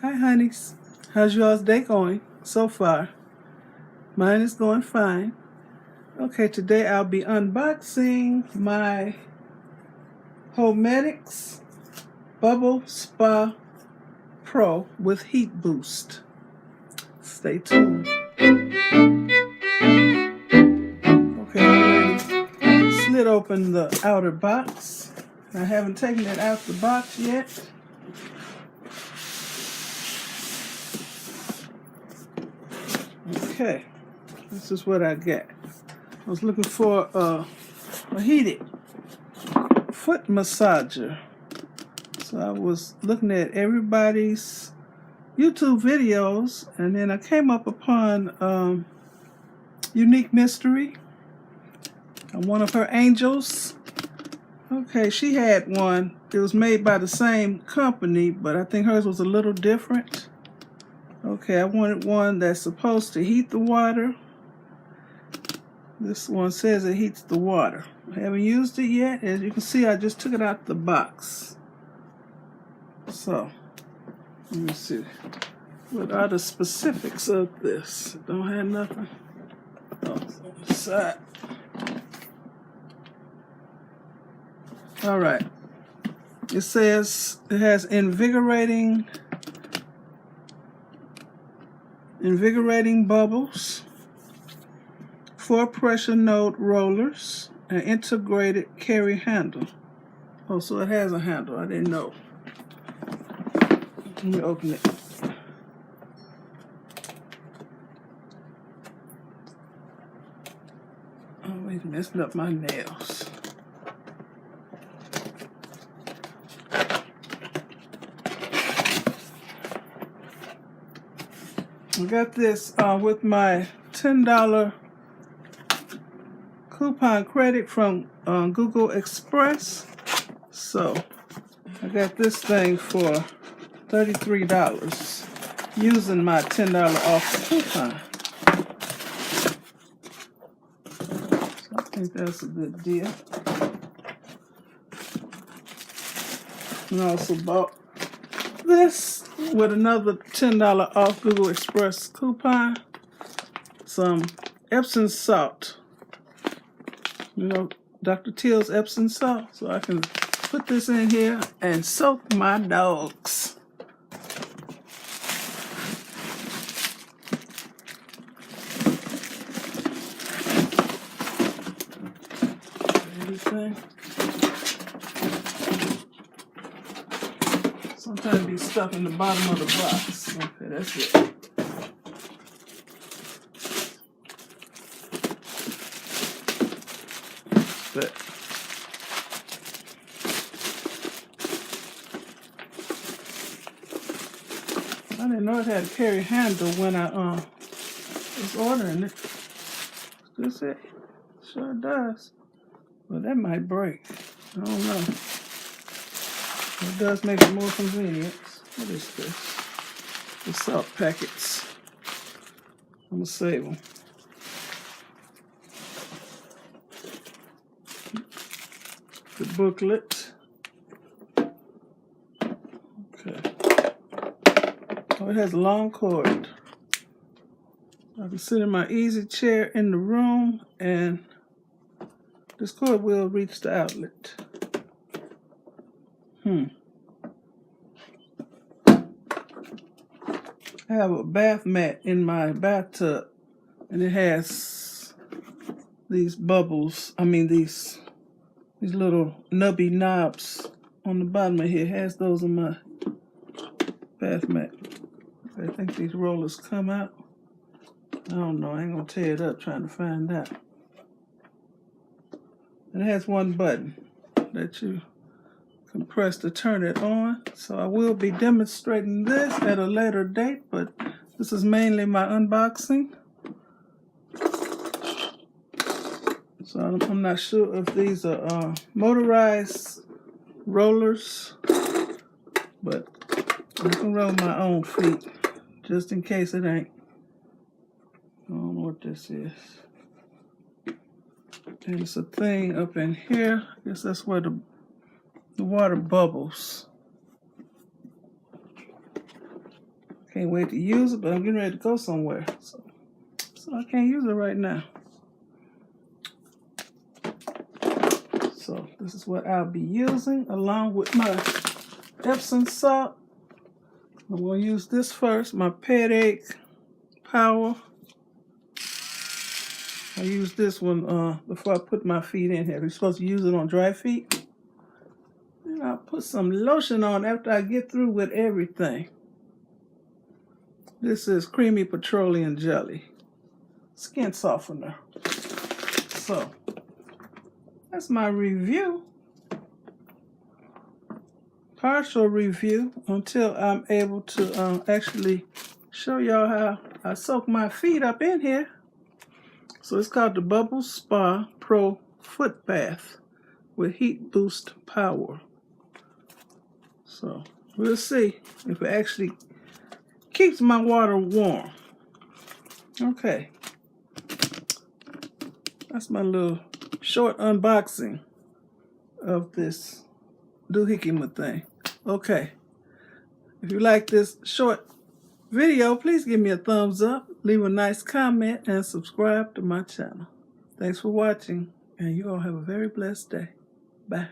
Hi, honeys. How's y'all's day going so far? Mine is going fine. Okay, today I'll be unboxing my HoMedics Bubble Spa Pro with Heat Boost. Stay tuned. Okay, I already slid open the outer box. I haven't taken it out the box yet. Okay, this is what I got. I was looking for a heated foot massager. So I was looking at everybody's YouTube videos, and then I came up upon Unique Mystery, one of her angels. Okay, she had one. It was made by the same company, but I think hers was a little different. Okay, I wanted one that's supposed to heat the water. This one says it heats the water. I haven't used it yet. As you can see, I just took it out the box. So, let me see. What are the specifics of this? Don't have nothing. Oh, it's on the side. All right. It says it has invigorating bubbles, 4 pressure node rollers, an integrated carry handle. Oh, so it has a handle. I didn't know. Let me open it. Oh, wait, messing up my nails. I got this with my $10 coupon credit from Google Express. So I got this thing for $33 using my $10 off coupon. So I think that's a good deal. And I also bought this with another $10 off Google Express coupon. Some Epsom salt. You know, Dr. Teal's Epsom salt. So I can put this in here and soak my dogs. Everything. Sometimes be stuck in the bottom of the box. Okay, that's it. But I didn't know it had a carry handle when I was ordering it. Is this it? Sure does. Well, that might break. I don't know. It does make it more convenient. What is this? The salt packets. I'm gonna save them. The booklet. Okay. Oh, it has a long cord. I can sit in my easy chair in the room, and this cord will reach the outlet. I have a bath mat in my bathtub, and it has these bubbles. I mean these little nubby knobs on the bottom of here. It has those on my bath mat. I think these rollers come out. I don't know. I ain't gonna tear it up trying to find out. And it has one button that you can press to turn it on. So I will be demonstrating this at a later date, but this is mainly my unboxing. So I'm not sure if these are motorized rollers, but I can roll my own feet just in case it ain't. I don't know what this is. And it's a thing up in here. I guess that's where the water bubbles. Can't wait to use it, but I'm getting ready to go somewhere. So I can't use it right now. So this is what I'll be using along with my Epsom salt. I'm going to use this first, my Headache Power. I use this one before I put my feet in here. You're supposed to use it on dry feet. And I'll put some lotion on after I get through with everything. This is Creamy Petroleum Jelly. Skin softener. So, that's my review. Partial review until I'm able to actually show y'all how I soak my feet up in here. So it's called the Bubble Spa Pro Foot Bath with Heat Boost Power. So we'll see if it actually keeps my water warm. Okay. That's my little short unboxing of this doohickey thing. Okay. If you like this short video, please give me a thumbs up, leave a nice comment, and subscribe to my channel. Thanks for watching, and you all have a very blessed day. Bye.